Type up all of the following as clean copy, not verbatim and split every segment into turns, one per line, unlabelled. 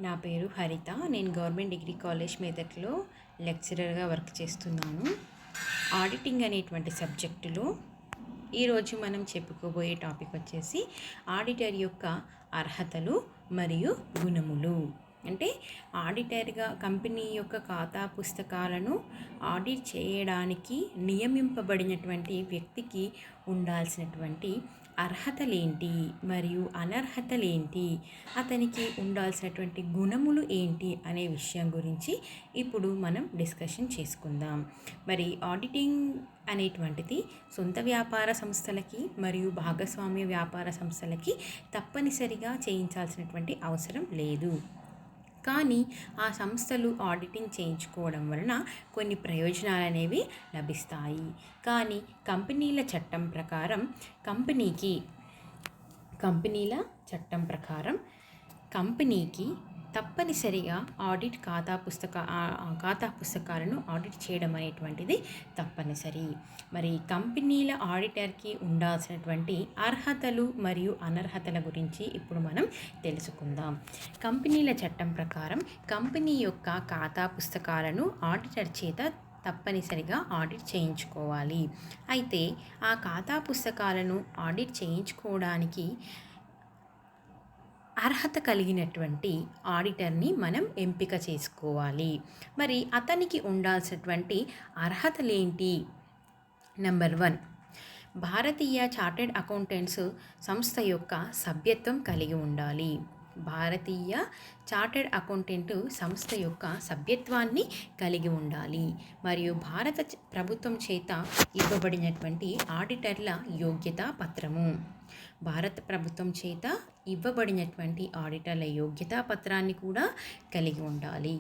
నా పేరు హరిత. నేను గవర్నమెంట్ డిగ్రీ కాలేజ్ మెదక్లో లెక్చరర్గా వర్క్ చేస్తున్నాను. ఆడిటింగ్ అనేటువంటి సబ్జెక్టులో ఈరోజు మనం చెప్పుకోబోయే టాపిక్ వచ్చేసి ఆడిటర్ యొక్క అర్హతలు మరియు గుణములు. అంటే ఆడిటర్గా కంపెనీ యొక్క ఖాతా పుస్తకాలను ఆడిట్ చేయడానికి నియమింపబడినటువంటి వ్యక్తికి ఉండాల్సినటువంటి అర్హతలేంటి మరియు అనర్హతలేంటి, అతనికి ఉండాల్సినటువంటి గుణములు ఏంటి అనే విషయం గురించి ఇప్పుడు మనం డిస్కషన్ చేసుకుందాం. మరి ఆడిటింగ్ అనేటువంటిది సొంత వ్యాపార సంస్థలకి మరియు భాగస్వామ్య వ్యాపార సంస్థలకి తప్పనిసరిగా చేయించాల్సినటువంటి అవసరం లేదు. కానీ ఆ సంస్థలు ఆడిటింగ్ చేయించుకోవడం వలన కొన్ని ప్రయోజనాలు అనేవి లభిస్తాయి. కానీ కంపెనీల చట్టం ప్రకారం కంపెనీకి తప్పనిసరిగా ఆడిట్ ఖాతా పుస్తకాలను ఆడిట్ చేయడం అనేటువంటిది తప్పనిసరి. మరి కంపెనీల ఆడిటర్కి ఉండాల్సినటువంటి అర్హతలు మరియు అనర్హతల గురించి ఇప్పుడు మనం తెలుసుకుందాం. కంపెనీల చట్టం ప్రకారం కంపెనీ యొక్క ఖాతా పుస్తకాలను ఆడిటర్ చేత తప్పనిసరిగా ఆడిట్ చేయించుకోవాలి. అయితే ఆ ఖాతా పుస్తకాలను ఆడిట్ చేయించుకోవడానికి అర్హత కలిగినటువంటి ఆడిటర్ని మనం ఎంపిక చేసుకోవాలి. మరి అతనికి ఉండాల్సినటువంటి అర్హతలేంటి? నెంబర్ 1, భారతీయ చార్టెడ్ అకౌంటెంట్స్ సంస్థ యొక్క సభ్యత్వం కలిగి ఉండాలి. భారతీయ చార్టెడ్ అకౌంటెంట్ సంస్థ యొక్క సభ్యత్వాన్ని కలిగి ఉండాలి. మరియు భారత ప్రభుత్వం చేత ఇవ్వబడినటువంటి ఆడిటర్ల యోగ్యతా పత్రము. భారత ప్రభుత్వం చేత ఇవ్వబడినటువంటి ఆడిటర్ల యోగ్యతా పత్రాన్ని కూడా కలిగి ఉండాలి.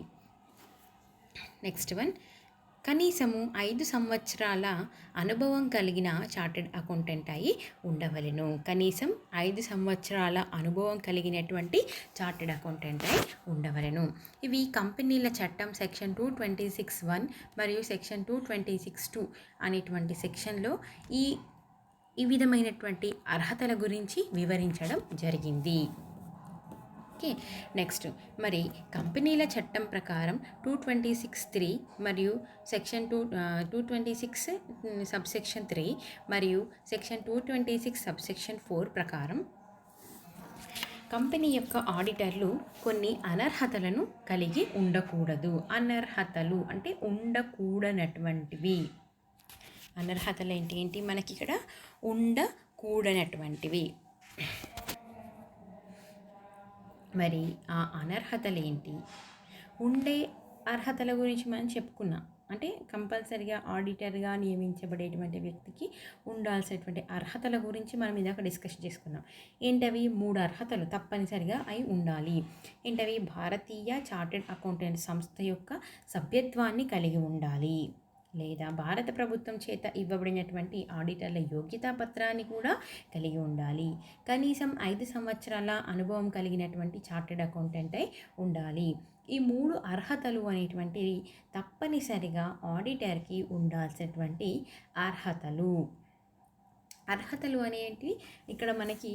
నెక్స్ట్ 1, కనీసము 5 సంవత్సరాల అనుభవం కలిగిన చార్టెడ్ అకౌంటెంట్ అయి ఉండవలెను. కనీసం 5 సంవత్సరాల అనుభవం కలిగినటువంటి చార్టెడ్ అకౌంటెంట్ అయి ఉండవలెను. ఇవి కంపెనీల చట్టం సెక్షన్ 226(1) మరియు సెక్షన్ 226(2) అనేటువంటి సెక్షన్లో ఈ విధమైనటువంటి అర్హతల గురించి వివరించడం జరిగింది. ఓకే, నెక్స్ట్ మరి కంపెనీల చట్టం ప్రకారం 226(3) మరియు సెక్షన్ 226 సబ్సెక్షన్ 3 మరియు సెక్షన్ 226 సబ్సెక్షన్ 4 ప్రకారం కంపెనీ యొక్క ఆడిటర్లు కొన్ని అనర్హతలను కలిగి ఉండకూడదు. అనర్హతలు అంటే ఉండకూడనటువంటివి. అనర్హతలు ఏంటి మనకి ఇక్కడ ఉండకూడనటువంటివి. మరి ఆ అనర్హతలు ఏంటి? ఉండే అర్హతల గురించి మనం చెప్పుకున్నాం. అంటే కంపల్సరిగా ఆడిటర్గా నియమించబడేటువంటి వ్యక్తికి ఉండాల్సినటువంటి అర్హతల గురించి మనం ఇందాక డిస్కషన్ చేసుకున్నాం. ఏంటవి? 3 అర్హతలు తప్పనిసరిగా అయి ఉండాలి. ఏంటవి? భారతీయ చార్టెడ్ అకౌంటెంట్ సంస్థ యొక్క సభ్యత్వాన్ని కలిగి ఉండాలి, లేదా భారత ప్రభుత్వం చేత ఇవ్వబడినటువంటి ఆడిటర్ల యోగ్యతా పత్రాన్ని కూడా కలిగి ఉండాలి. కనీసం 5 సంవత్సరాల అనుభవం కలిగినటువంటి చార్టెడ్ అకౌంటెంట్ అయి ఉండాలి. ఈ 3 అర్హతలు అనేటువంటివి తప్పనిసరిగా ఆడిటర్కి ఉండాల్సినటువంటి అర్హతలు అనేటివి ఇక్కడ మనకి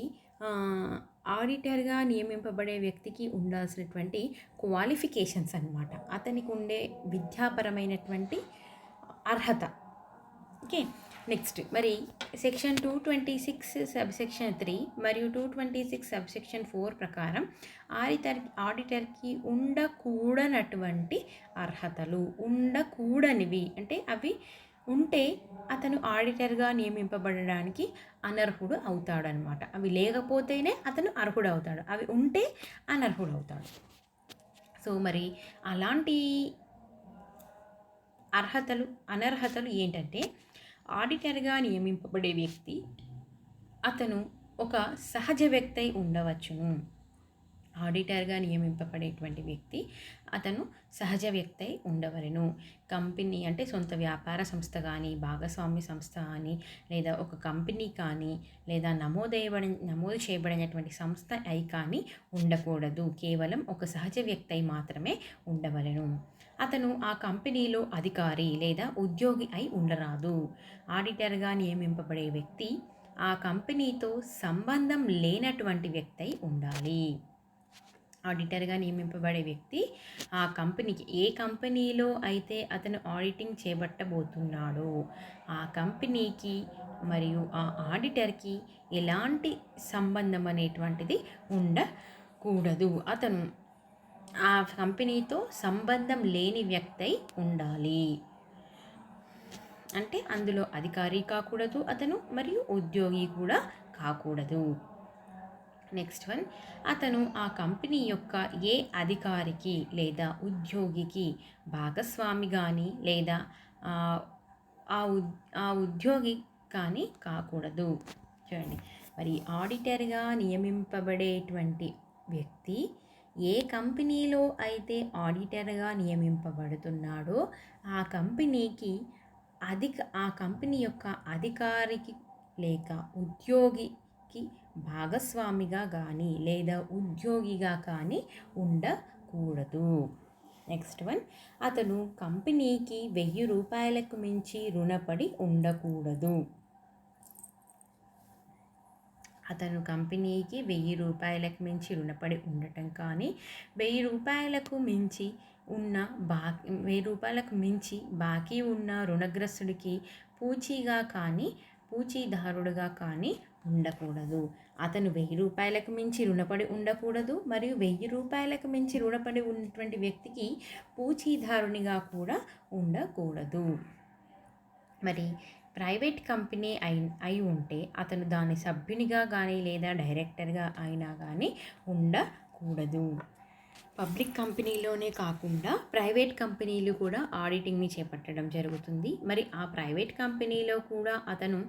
ఆడిటర్గా నియమింపబడే వ్యక్తికి ఉండాల్సినటువంటి క్వాలిఫికేషన్స్ అన్నమాట. అతనికి ఉండే విద్యాపరమైనటువంటి అర్హత. ఓకే, నెక్స్ట్ మరి సెక్షన్ 226 సబ్సెక్షన్ 3 మరియు 226 సబ్సెక్షన్ 4 ప్రకారం ఆడిటర్కి ఉండకూడనటువంటి అర్హతలు. ఉండకూడనివి అంటే అవి ఉంటే అతను ఆడిటర్గా నియమింపబడడానికి అనర్హుడు అవుతాడనమాట. అవి లేకపోతేనే అతను అర్హుడు అవుతాడు, అవి ఉంటే అనర్హుడు అవుతాడు. సో మరి అలాంటి అనర్హతలు ఏంటంటే, ఆడిటర్గా నియమింపబడే వ్యక్తి అతను ఒక సహజ వ్యక్తి అయి ఉండవచ్చును. ఆడిటర్గా నియమింపబడేటువంటి వ్యక్తి అతను సహజ వ్యక్తి అయి ఉండవలెను. కంపెనీ అంటే సొంత వ్యాపార సంస్థ కానీ, భాగస్వామ్య సంస్థ కానీ, లేదా ఒక కంపెనీ కానీ, లేదా నమోదు చేయబడినటువంటి సంస్థ అయి కానీ ఉండకూడదు. కేవలం ఒక సహజ వ్యక్తి అయి మాత్రమే ఉండవలెను. అతను ఆ కంపెనీలో అధికారి లేదా ఉద్యోగి అయి ఉండరాదు. ఆడిటర్గా నియమింపబడే వ్యక్తి ఆ కంపెనీతో సంబంధం లేనటువంటి వ్యక్తి అయి ఉండాలి. ఆడిటర్గా నియమింపబడే వ్యక్తి ఆ కంపెనీకి, ఏ కంపెనీలో అయితే అతను ఆడిటింగ్ చేపట్టబోతున్నాడో ఆ కంపెనీకి మరియు ఆ ఆడిటర్కి ఎలాంటి సంబంధం అనేటువంటిది ఉండకూడదు. అతను ఆ కంపెనీతో సంబంధం లేని వ్యక్తి అయి ఉండాలి. అంటే అందులో అధికారి కాకూడదు అతను, మరియు ఉద్యోగి కూడా కాకూడదు. నెక్స్ట్ వన్, అతను ఆ కంపెనీ యొక్క ఏ అధికారికి లేదా ఉద్యోగికి భాగస్వామి కానీ లేదా ఆ ఉద్యోగి కానీ కాకూడదు. చూడండి, మరి ఆడిటర్గా నియమింపబడేటువంటి వ్యక్తి ఏ కంపెనీలో అయితే ఆడిటర్గా నియమింపబడుతున్నాడో ఆ కంపెనీకి ఆ కంపెనీ యొక్క అధికారికి లేక ఉద్యోగికి భాగస్వామిగా కానీ లేదా ఉద్యోగిగా కానీ ఉండకూడదు. నెక్స్ట్ వన్, అతను కంపెనీకి 1000 రూపాయలకు మించి రుణపడి ఉండకూడదు. అతను కంపెనీకి 1000 రూపాయలకు మించి రుణపడి ఉండటం కానీ, 1000 రూపాయలకు మించి 1000 రూపాయలకు మించి బాకీ ఉన్న రుణగ్రస్తుడికి పూచీగా కానీ పూచీదారుడుగా కానీ ఉండకూడదు. అతను 1000 రూపాయలకు మించి రుణపడి ఉండకూడదు, మరియు 1000 రూపాయలకు మించి రుణపడి ఉన్నటువంటి వ్యక్తికి పూచీదారునిగా కూడా ఉండకూడదు. మరి ప్రైవేట్ కంపెనీ అయి ఉంటే అతను దాని సభ్యునిగా కానీ లేదా డైరెక్టర్గా అయినా కానీ ఉండకూడదు. పబ్లిక్ కంపెనీలోనే కాకుండా ప్రైవేట్ కంపెనీలు కూడా ఆడిటింగ్ని చేపట్టడం జరుగుతుంది. మరి ఆ ప్రైవేట్ కంపెనీలో కూడా అతను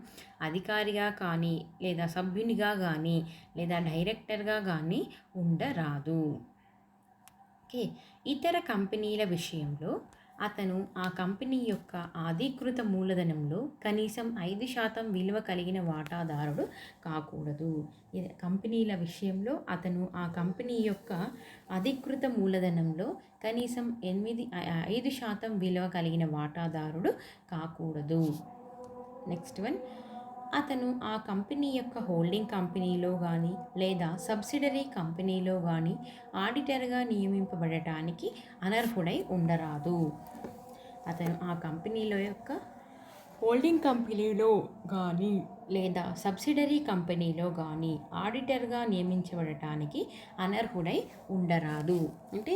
అధికారిగా కానీ లేదా సభ్యునిగా కానీ లేదా డైరెక్టర్గా కానీ ఉండరాదు. ఓకే, ఇతర కంపెనీల విషయంలో అతను ఆ కంపెనీ యొక్క అధీకృత మూలధనంలో కనీసం 5% విలువ కలిగిన వాటాదారుడు కాకూడదు. కంపెనీల విషయంలో అతను ఆ కంపెనీ యొక్క అధీకృత మూలధనంలో కనీసం 5% విలువ కలిగిన వాటాదారుడు కాకూడదు. నెక్స్ట్ వన్, అతను ఆ కంపెనీ యొక్క హోల్డింగ్ కంపెనీలో కానీ లేదా సబ్సిడరీ కంపెనీలో కానీ ఆడిటర్గా నియమింపబడటానికి అనర్హుడై ఉండరాదు. అతను ఆ కంపెనీలో యొక్క హోల్డింగ్ కంపెనీలో కానీ లేదా సబ్సిడరీ కంపెనీలో కానీ ఆడిటర్గా నియమించబడటానికి అనర్హుడై ఉండరాదు. అంటే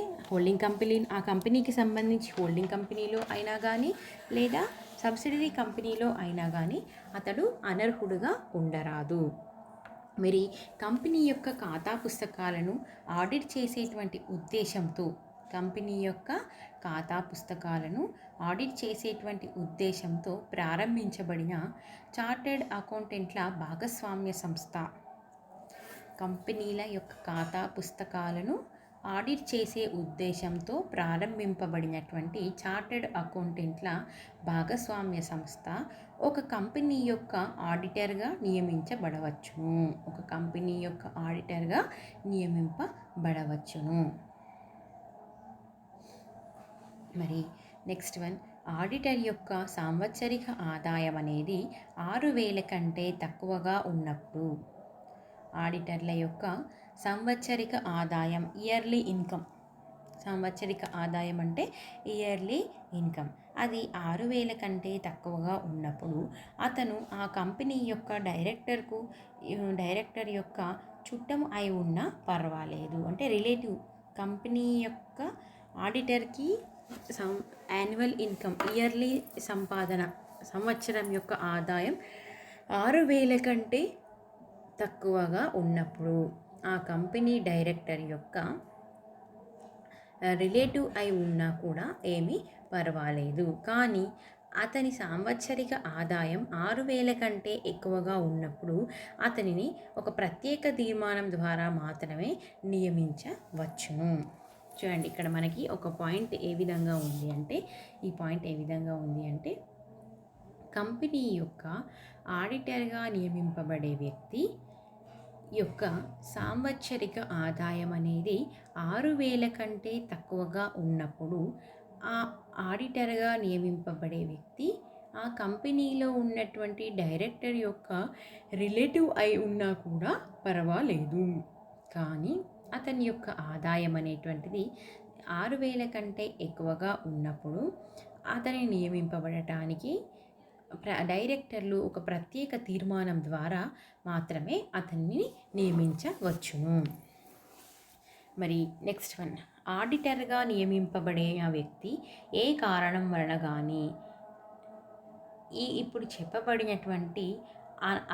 ఆ కంపెనీకి సంబంధించి హోల్డింగ్ కంపెనీలో అయినా కానీ లేదా సబ్సిడరీ కంపెనీలో అయినా కానీ అతడు అనర్హుడుగా ఉండరాదు. మరి కంపెనీ యొక్క ఖాతా పుస్తకాలను ఆడిట్ చేసేటువంటి ఉద్దేశంతో ప్రారంభించబడిన చార్టెడ్ అకౌంటెంట్ల భాగస్వామ్య సంస్థ. కంపెనీల యొక్క ఖాతా పుస్తకాలను ఆడిట్ చేసే ఉద్దేశంతో ప్రారంభింపబడినటువంటి చార్టెడ్ అకౌంటెంట్ల భాగస్వామ్య సంస్థ ఒక కంపెనీ యొక్క ఆడిటర్గా నియమింపబడవచ్చును. మరి నెక్స్ట్ వన్, ఆడిటర్ యొక్క సాంవత్సరిక ఆదాయం అనేది 6000 కంటే తక్కువగా ఉన్నప్పుడు, ఆడిటర్ల యొక్క సంవత్సరిక ఆదాయం ఇయర్లీ ఇన్కమ్, సంవత్సరిక ఆదాయం అంటే ఇయర్లీ ఇన్కమ్, అది 6000 కంటే తక్కువగా ఉన్నప్పుడు అతను ఆ కంపెనీ యొక్క డైరెక్టర్ యొక్క చుట్టము అయి ఉన్నా పర్వాలేదు. అంటే రిలేటివ్ కంపెనీ యొక్క ఆడిటర్కి యాన్యువల్ ఇన్కమ్, ఇయర్లీ సంపాదన, సంవత్సరం యొక్క ఆదాయం 6000 కంటే తక్కువగా ఉన్నప్పుడు ఆ కంపెనీ డైరెక్టర్ యొక్క రిలేటివ్ అయి ఉన్నా కూడా ఏమీ పర్వాలేదు. కానీ అతని సాంవత్సరిక ఆదాయం 6000 కంటే ఎక్కువగా ఉన్నప్పుడు అతనిని ఒక ప్రత్యేక తీర్మానం ద్వారా మాత్రమే నియమించవచ్చును. చూడండి, ఇక్కడ మనకి ఒక పాయింట్ ఏ విధంగా ఉంది అంటే కంపెనీ యొక్క ఆడిటర్గా నియమింపబడే వ్యక్తి యొక్క సాంవత్సరిక ఆదాయం అనేది 6000 కంటే తక్కువగా ఉన్నప్పుడు ఆ ఆడిటర్గా నియమింపబడే వ్యక్తి ఆ కంపెనీలో ఉన్నటువంటి డైరెక్టర్ యొక్క రిలేటివ్ అయి ఉన్నా కూడా పర్వాలేదు. కానీ అతని యొక్క ఆదాయం అనేటువంటిది 6,000 కంటే ఎక్కువగా ఉన్నప్పుడు అతని నియమింపబడటానికి డైరెక్టర్లు ఒక ప్రత్యేక తీర్మానం ద్వారా మాత్రమే అతన్ని నియమించవచ్చును. మరి నెక్స్ట్ వన్, ఆడిటర్గా నియమింపబడే ఆ వ్యక్తి ఏ కారణం వలన కానీ ఇప్పుడు చెప్పబడినటువంటి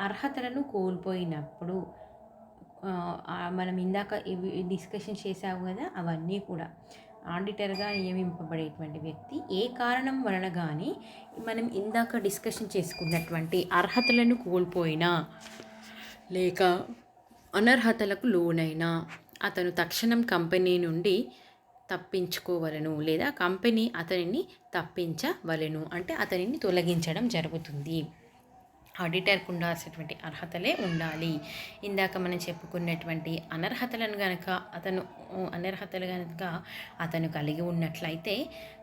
అర్హతలను కోల్పోయినప్పుడు మనం ఇందాక ఇవి డిస్కషన్ చేసాము కదా, అవన్నీ కూడా ఆడిటర్గా నియమింపబడేటువంటి వ్యక్తి ఏ కారణం వలన కానీ మనం ఇందాక డిస్కషన్ చేసుకున్నటువంటి అర్హతలను కోల్పోయినా లేక అనర్హతలకు లోనైనా అతను తక్షణం కంపెనీ నుండి తప్పించుకోవలను లేదా కంపెనీ అతనిని తప్పించవలెను, అంటే అతనిని తొలగించడం జరుగుతుంది. ఆడిటర్కు ఉండాల్సినటువంటి అర్హతలే ఉండాలి. ఇందాక మనం చెప్పుకున్నటువంటి అనర్హతలు కనుక అతను కలిగి ఉన్నట్లయితే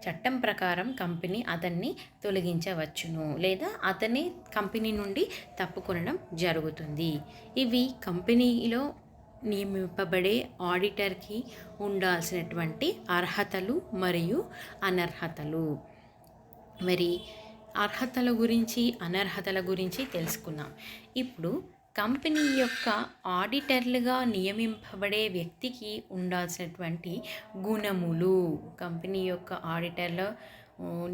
చట్టం ప్రకారం కంపెనీ అతన్ని తొలగించవచ్చును లేదా అతని కంపెనీ నుండి తప్పుకొనడం జరుగుతుంది. ఇవి కంపెనీలో నియమింపబడే ఆడిటర్కి ఉండాల్సినటువంటి అర్హతలు మరియు అనర్హతలు. మరి అర్హతల గురించి అనర్హతల గురించి తెలుసుకుందాం. ఇప్పుడు కంపెనీ యొక్క ఆడిటర్లుగా నియమింపబడే వ్యక్తికి ఉండాల్సినటువంటి గుణములు, కంపెనీ యొక్క ఆడిటర్లో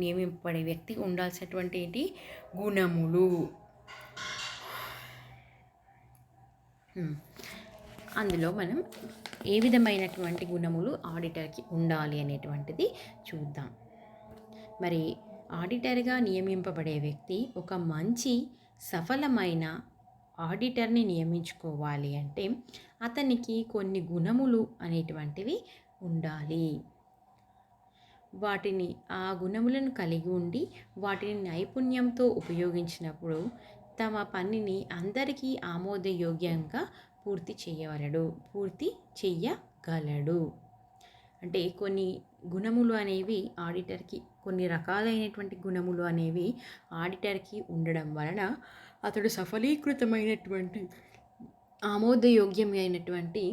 నియమింపబడే వ్యక్తికి ఉండాల్సినటువంటి ఏంటి గుణములు, అందులో మనం ఏ విధమైనటువంటి గుణములు ఆడిటర్కి ఉండాలి అనేటువంటిది చూద్దాం. మరి ఆడిటర్గా నియమింపబడే వ్యక్తి ఒక మంచి సఫలమైన ఆడిటర్ని నియమించుకోవాలి అంటే అతనికి కొన్ని గుణములు అనేటువంటివి ఉండాలి. ఆ గుణములను కలిగి ఉండి వాటిని నైపుణ్యంతో ఉపయోగించినప్పుడు తమ పనిని అందరికీ ఆమోదయోగ్యంగా పూర్తి చేయగలడు. అంటే కొన్ని గుణములు అనేవి ఆడిటర్కి, కొన్ని రకాలైనటువంటి గుణములు అనేవి ఆడిటర్కి ఉండడం వలన అతడు సఫలీకృతమైనటువంటి ఆమోదయోగ్యమైనటువంటి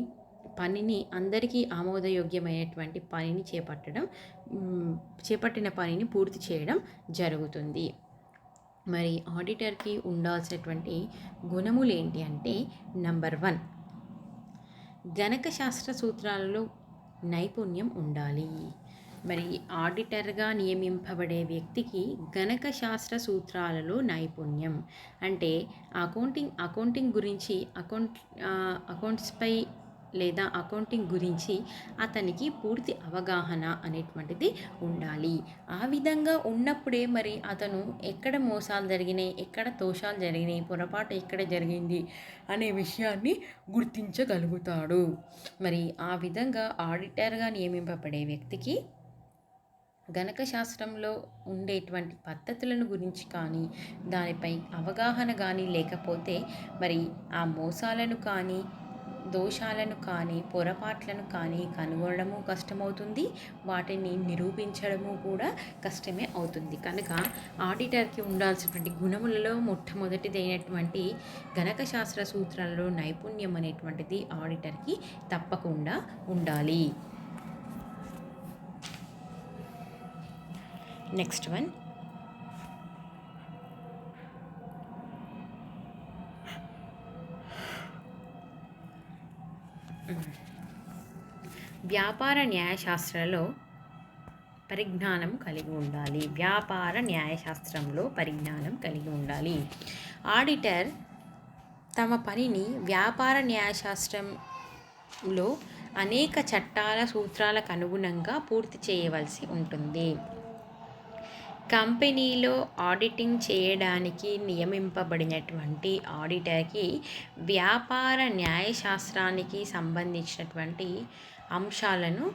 పనిని, అందరికీ ఆమోదయోగ్యమైనటువంటి పనిని చేపట్టిన పనిని పూర్తి చేయడం జరుగుతుంది. మరి ఆడిటర్కి ఉండాల్సినటువంటి గుణములు ఏంటి అంటే, నంబర్ 1, గణక శాస్త్ర సూత్రాలలో నైపుణ్యం ఉండాలి. మరి ఆడిటర్గా నియమింపబడే వ్యక్తికి గణక శాస్త్ర సూత్రాలలో నైపుణ్యం అంటే అకౌంటింగ్ గురించి, అకౌంట్స్పై లేదా అకౌంటింగ్ గురించి అతనికి పూర్తి అవగాహన అనేటువంటిది ఉండాలి. ఆ విధంగా ఉన్నప్పుడే మరి అతను ఎక్కడ మోసాలు జరిగినాయి, ఎక్కడ దోషాలు జరిగినాయి, పొరపాటు ఎక్కడ జరిగింది అనే విషయాన్ని గుర్తించగలుగుతాడు. మరి ఆ విధంగా ఆడిటర్గా నియమింపబడే వ్యక్తికి గణక శాస్త్రంలో ఉండేటువంటి పద్ధతులను గురించి కానీ దానిపై అవగాహన కానీ లేకపోతే మరి ఆ మోసాలను కానీ దోషాలను కానీ పొరపాట్లను కానీ కనుగొనడము కష్టమవుతుంది, వాటిని నిరూపించడము కూడా కష్టమే అవుతుంది. కనుక ఆడిటర్కి ఉండాల్సినటువంటి గుణములలో మొట్టమొదటిదైనటువంటి గణక శాస్త్ర సూత్రాలలో నైపుణ్యం అనేటువంటిది ఆడిటర్కి తప్పకుండా ఉండాలి. నెక్స్ట్ వన్, వ్యాపార న్యాయశాస్త్రంలో పరిజ్ఞానం కలిగి ఉండాలి. ఆడిటర్ తమ పనిని వ్యాపార న్యాయశాస్త్రంలో అనేక చట్టాల సూత్రాలకు అనుగుణంగా పూర్తి చేయవలసి ఉంటుంది. కంపెనీలో ఆడిటింగ్ చేయడానికి నియమింపబడినటువంటి ఆడిటర్కి వ్యాపార న్యాయశాస్త్రానికి సంబంధించినటువంటి అంశాలను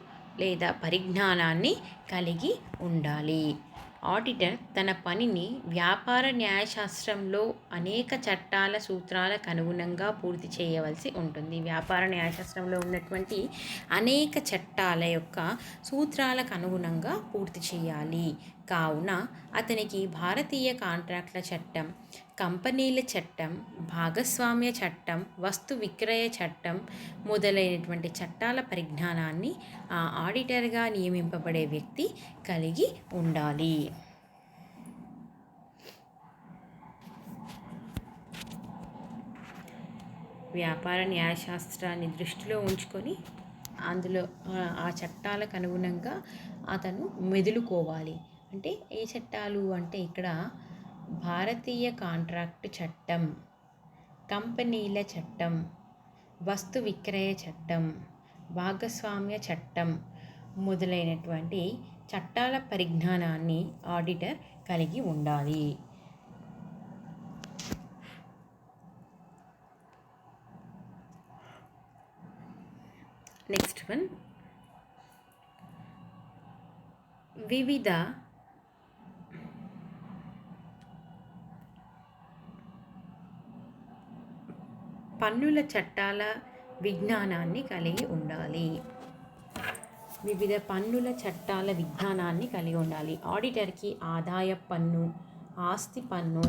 లేదా పరిజ్ఞానాన్ని కలిగి ఉండాలి. ఆడిటర్ తన పనిని వ్యాపార న్యాయశాస్త్రంలో అనేక చట్టాల సూత్రాలకు అనుగుణంగా పూర్తి చేయవలసి ఉంటుంది. వ్యాపార న్యాయశాస్త్రంలో ఉన్నటువంటి అనేక చట్టాల యొక్క సూత్రాలకు అనుగుణంగా పూర్తి చేయాలి. కావున అతనికి భారతీయ కాంట్రాక్ట్ల చట్టం, కంపెనీల చట్టం, భాగస్వామ్య చట్టం, వస్తు విక్రయ చట్టం మొదలైనటువంటి చట్టాల పరిజ్ఞానాన్ని ఆ ఆడిటర్గా నియమింపబడే వ్యక్తి కలిగి ఉండాలి. వ్యాపార న్యాయశాస్త్రాన్ని దృష్టిలో ఉంచుకొని అందులో ఆ చట్టాలకు అనుగుణంగా అతను మెదులుకోవాలి. అంటే ఏ చట్టాలు అంటే ఇక్కడ భారతీయ కాంట్రాక్ట్ చట్టం, కంపెనీల చట్టం, వస్తు విక్రయ చట్టం, భాగస్వామ్య చట్టం మొదలైనటువంటి చట్టాల పరిజ్ఞానాన్ని ఆడిటర్ కలిగి ఉండాలి. నెక్స్ట్ వన్, వివిధ పన్నుల చట్టాల విజ్ఞానాన్ని కలిగి ఉండాలి. వివిధ పన్నుల చట్టాల విజ్ఞానాన్ని కలిగి ఉండాలి. ఆడిటర్కి ఆదాయ పన్ను, ఆస్తి పన్ను,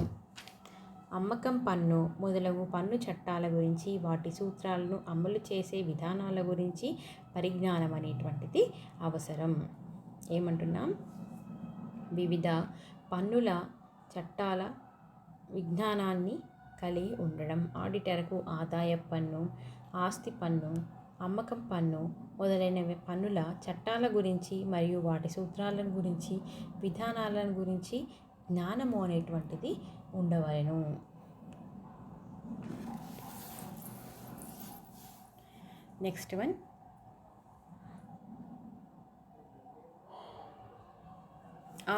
అమ్మకం పన్ను మొదలగు పన్ను చట్టాల గురించి, వాటి సూత్రాలను అమలు చేసే విధానాల గురించి పరిజ్ఞానం అనేటువంటిది అవసరం. ఏమంటున్నాం? వివిధ పన్నుల చట్టాల విజ్ఞానాన్ని కలిగి ఉండడం. ఆడిటర్కు ఆదాయ పన్ను, ఆస్తి పన్ను, అమ్మకం పన్ను మొదలైన పన్నుల చట్టాల గురించి మరియు వాటి సూత్రాలను గురించి, విధానాలను గురించి జ్ఞానము అనేటువంటిది ఉండవలెను. నెక్స్ట్ వన్,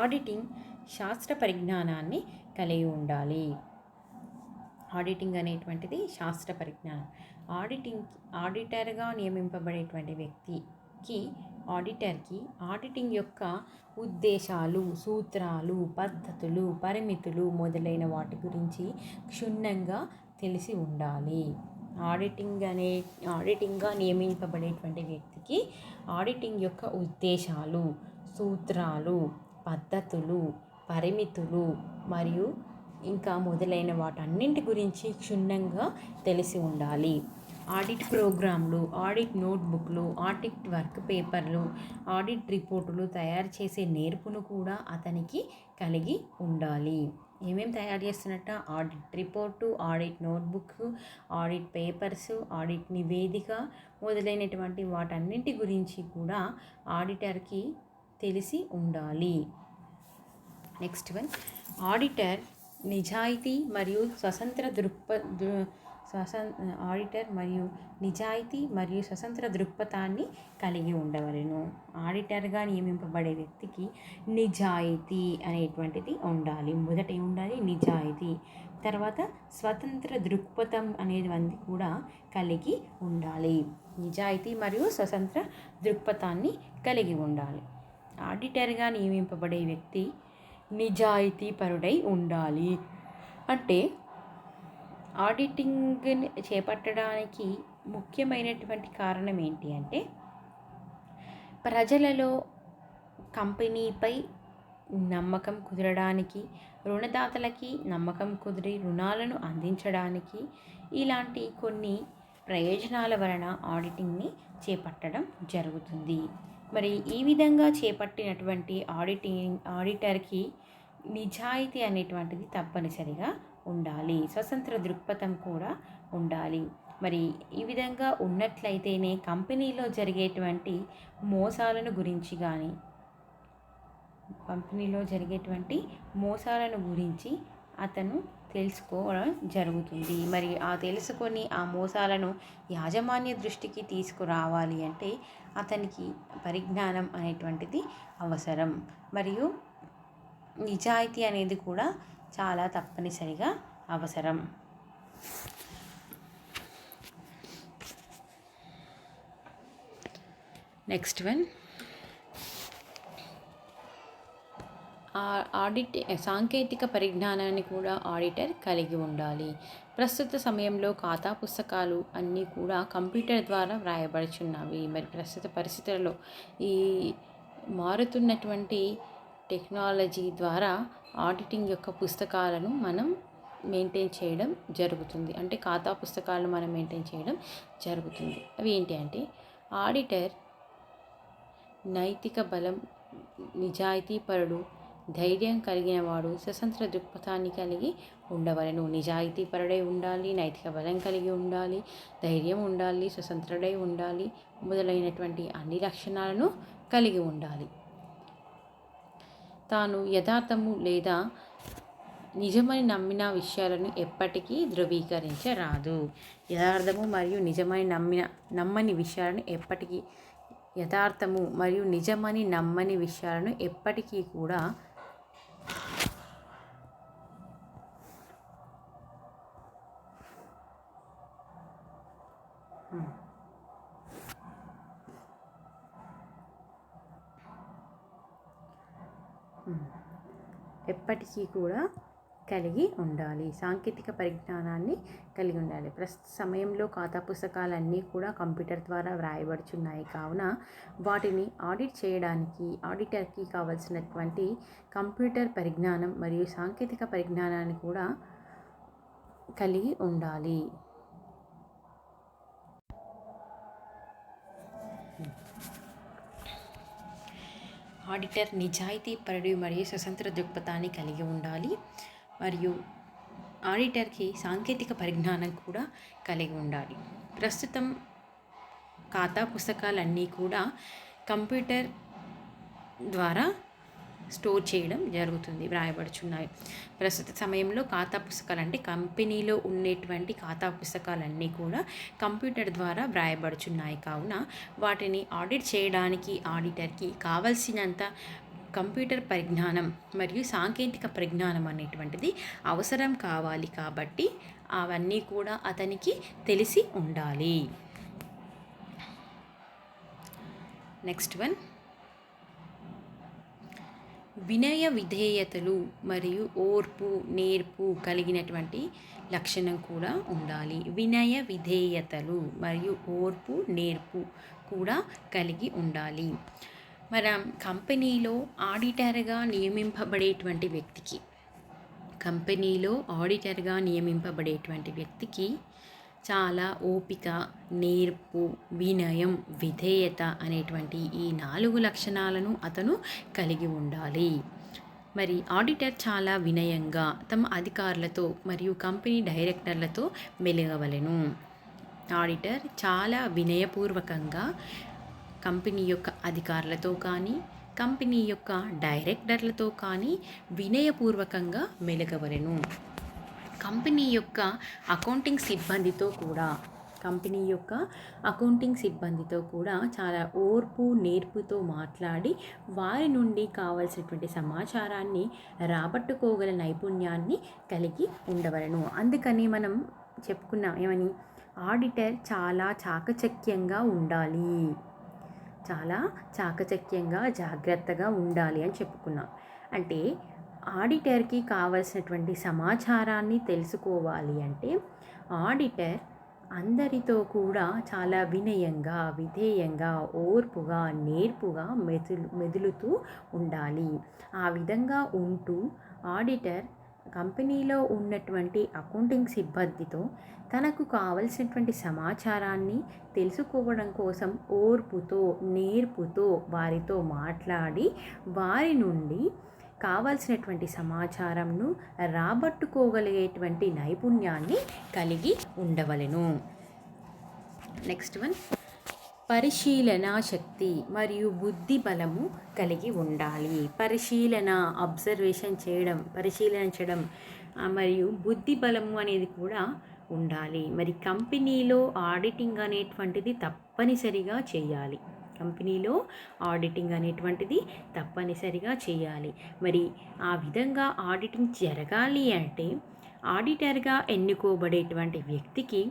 ఆడిటింగ్ శాస్త్ర పరిజ్ఞానాన్ని కలిగి ఉండాలి. ఆడిటింగ్ అనేటువంటిది శాస్త్ర పరిజ్ఞానం. ఆడిటర్గా నియమింపబడేటువంటి వ్యక్తికి, ఆడిటర్కి ఆడిటింగ్ యొక్క ఉద్దేశాలు, సూత్రాలు, పద్ధతులు, పరిమితులు మొదలైన వాటి గురించి క్షుణ్ణంగా తెలిసి ఉండాలి. ఆడిటింగ్గా నియమింపబడేటువంటి వ్యక్తికి ఆడిటింగ్ యొక్క ఉద్దేశాలు, సూత్రాలు, పద్ధతులు, పరిమితులు మరియు ఇంకా మొదలైన వాటన్నింటి గురించి క్షుణ్ణంగా తెలిసి ఉండాలి. ఆడిట్ ప్రోగ్రాంలు, ఆడిట్ నోట్బుక్లు, ఆడిట్ వర్క్ పేపర్లు, ఆడిట్ రిపోర్టులు తయారు చేసే నేర్పును కూడా అతనికి కలిగి ఉండాలి. ఏమేమి తయారు చేస్తున్నట్ట? Audit report, audit notebook, audit papers, audit నివేదిక మొదలైనటువంటి వాటన్నింటి గురించి కూడా ఆడిటర్కి తెలిసి ఉండాలి. నెక్స్ట్ వన్, ఆడిటర్ నిజాయితీ మరియు స్వతంత్ర దృక్పథాన్ని కలిగి ఉండవలెను. ఆడిటర్గా నియమింపబడే వ్యక్తికి నిజాయితీ అనేటువంటిది ఉండాలి. మొదట ఉండాలి నిజాయితీ, తర్వాత స్వతంత్ర దృక్పథం అనేది కూడా కలిగి ఉండాలి. నిజాయితీ మరియు స్వతంత్ర దృక్పథాన్ని కలిగి ఉండాలి. ఆడిటర్గా నియమింపబడే వ్యక్తి నిజాయితీ పరుడై ఉండాలి. అంటే ఆడిటింగ్ని చేపట్టడానికి ముఖ్యమైనటువంటి కారణం ఏంటి అంటే, ప్రజలలో కంపెనీపై నమ్మకం కుదరడానికి, రుణదాతలకి నమ్మకం కుదిరి రుణాలను అందించడానికి, ఇలాంటి కొన్ని ప్రయోజనాల వలన ఆడిటింగ్ని చేపట్టడం జరుగుతుంది. మరి ఈ విధంగా చేపట్టినటువంటి ఆడిటర్కి నిజాయితీ అనేటువంటిది తప్పనిసరిగా ఉండాలి. స్వతంత్ర దృక్పథం కూడా ఉండాలి. మరి ఈ విధంగా ఉన్నట్లయితేనే కంపెనీలో జరిగేటువంటి మోసాలను గురించి అతను తెలుసుకోవడం జరుగుతుంది. మరి తెలుసుకొని ఆ మోసాలను యాజమాన్య దృష్టికి తీసుకురావాలి అంటే అతనికి పరిజ్ఞానం అనేటువంటిది అవసరం. మరియు నిజాయితీ అనేది కూడా చాలా తప్పనిసరిగా అవసరం. నెక్స్ట్ వన్, ఆడిట్ సాంకేతిక పరిజ్ఞానాన్ని కూడా ఆడిటర్ కలిగి ఉండాలి. ప్రస్తుత సమయంలో ఖాతా పుస్తకాలు అన్నీ కూడా కంప్యూటర్ ద్వారా వ్రాయబడుచున్నవి. మరి ప్రస్తుత పరిస్థితులలో ఈ మారుతున్నటువంటి టెక్నాలజీ ద్వారా ఆడిటింగ్ యొక్క పుస్తకాలను మనం మెయింటైన్ చేయడం జరుగుతుంది. అంటే ఖాతా పుస్తకాలను మనం మెయింటైన్ చేయడం జరుగుతుంది. అవి ఏంటి అంటే ఆడిటర్ నైతిక బలం, నిజాయితీపరుడు, ధైర్యం కలిగినవాడు, స్వతంత్ర దృక్పథాన్ని కలిగి ఉండవలెను. నిజాయితీపరుడై ఉండాలి, నైతిక బలం కలిగి ఉండాలి, ధైర్యం ఉండాలి, స్వతంత్రుడై ఉండాలి, మొదలైనటువంటి అన్ని లక్షణాలను కలిగి ఉండాలి. తాను యథార్థము లేదా నిజమని నమ్మిన విషయాలను ఎప్పటికీ ధృవీకరించరాదు. యథార్థము మరియు నమ్మని విషయాలను ఎప్పటికీ యథార్థము మరియు నిజమని నమ్మని విషయాలను ఎప్పటికీ కూడా కలిగి ఉండాలి. సాంకేతిక పరిజ్ఞానాన్ని కలిగి ఉండాలి. ప్రస్తుత సమయంలో ఖాతా పుస్తకాలన్నీ కూడా కంప్యూటర్ ద్వారా వ్రాయబడుచున్నాయి కావున వాటిని ఆడిట్ చేయడానికి ఆడిటర్కి కావలసినటువంటి కంప్యూటర్ పరిజ్ఞానం మరియు సాంకేతిక పరిజ్ఞానాన్ని కూడా కలిగి ఉండాలి. ఆడిటర్ నిజాయితీపరుడు మరియు స్వతంత్ర దృక్పథాన్ని కలిగి ఉండాలి. మరియు ఆడిటర్కి సాంకేతిక పరిజ్ఞానం కూడా కలిగి ఉండాలి. ప్రస్తుతం ఖాతా పుస్తకాలన్నీ కూడా కంప్యూటర్ ద్వారా స్టోర్ చేయడం జరుగుతుంది, వ్రాయబడుచున్నాయి. ప్రస్తుత సమయంలో ఖాతా పుస్తకాలు అంటే కంపెనీలో ఉండేటువంటి ఖాతా పుస్తకాలన్నీ కూడా కంప్యూటర్ ద్వారా వ్రాయబడుచున్నాయి కావున వాటిని ఆడిట్ చేయడానికి ఆడిటర్కి కావలసినంత కంప్యూటర్ పరిజ్ఞానం మరియు సాంకేతిక పరిజ్ఞానం అనేటువంటిది అవసరం కావాలి. కాబట్టి అవన్నీ కూడా అతనికి తెలిసి ఉండాలి. నెక్స్ట్ వన్, వినయ విధేయతలు మరియు ఓర్పు నేర్పు కలిగినటువంటి లక్షణం కూడా ఉండాలి. వినయ విధేయతలు మరియు ఓర్పు నేర్పు కూడా కలిగి ఉండాలి. మనం కంపెనీలో ఆడిటర్గా నియమింపబడేటువంటి వ్యక్తికి చాలా ఓపిక, నేర్పు, వినయం, విధేయత అనేటువంటి ఈ 4 లక్షణాలను అతను కలిగి ఉండాలి. మరి ఆడిటర్ చాలా వినయంగా తమ అధికారులతో మరియు కంపెనీ డైరెక్టర్లతో మెలగవలెను. ఆడిటర్ చాలా వినయపూర్వకంగా కంపెనీ యొక్క అధికారులతో కానీ కంపెనీ యొక్క డైరెక్టర్లతో కానీ వినయపూర్వకంగా మెలగవలెను. కంపెనీ యొక్క అకౌంటింగ్ సిబ్బందితో కూడా చాలా ఓర్పు నేర్పుతో మాట్లాడి వారి నుండి కావలసినటువంటి సమాచారాన్ని రాబట్టుకోగల నైపుణ్యాన్ని కలిగి ఉండవలను. అందుకని మనం చెప్పుకున్నాం ఏమని, ఆడిటర్ చాలా చాకచక్యంగా ఉండాలి, చాలా చాకచక్యంగా జాగ్రత్తగా ఉండాలి అని చెప్పుకున్నాం. అంటే ఆడిటర్కి కావలసినటువంటి సమాచారాన్ని తెలుసుకోవాలి అంటే ఆడిటర్ అందరితో కూడా చాలా వినయంగా, విధేయంగా, ఓర్పుగా, నేర్పుగా మెదులుతూ ఉండాలి. ఆ విధంగా ఉంటూ ఆడిటర్ కంపెనీలో ఉన్నటువంటి అకౌంటింగ్ సిబ్బందితో తనకు కావలసినటువంటి సమాచారాన్ని తెలుసుకోవడం కోసం ఓర్పుతో, నేర్పుతో వారితో మాట్లాడి వారి నుండి కావాల్సినటువంటి సమాచారంను రాబట్టుకోగలిగేటువంటి నైపుణ్యాన్ని కలిగి ఉండవలెను. నెక్స్ట్ వన్, పరిశీలన శక్తి మరియు బుద్ధి బలము కలిగి ఉండాలి. పరిశీలించడం మరియు బుద్ధి బలము అనేది కూడా ఉండాలి. మరి కంపెనీలో ఆడిటింగ్ అనేటువంటిది తప్పనిసరిగా చేయాలి. మరి ఆ విధంగా ఆడిటింగ్ జరగాలి అంటే ఆడిటర్గా ఎన్నుకోబడేటువంటి వ్యక్తికి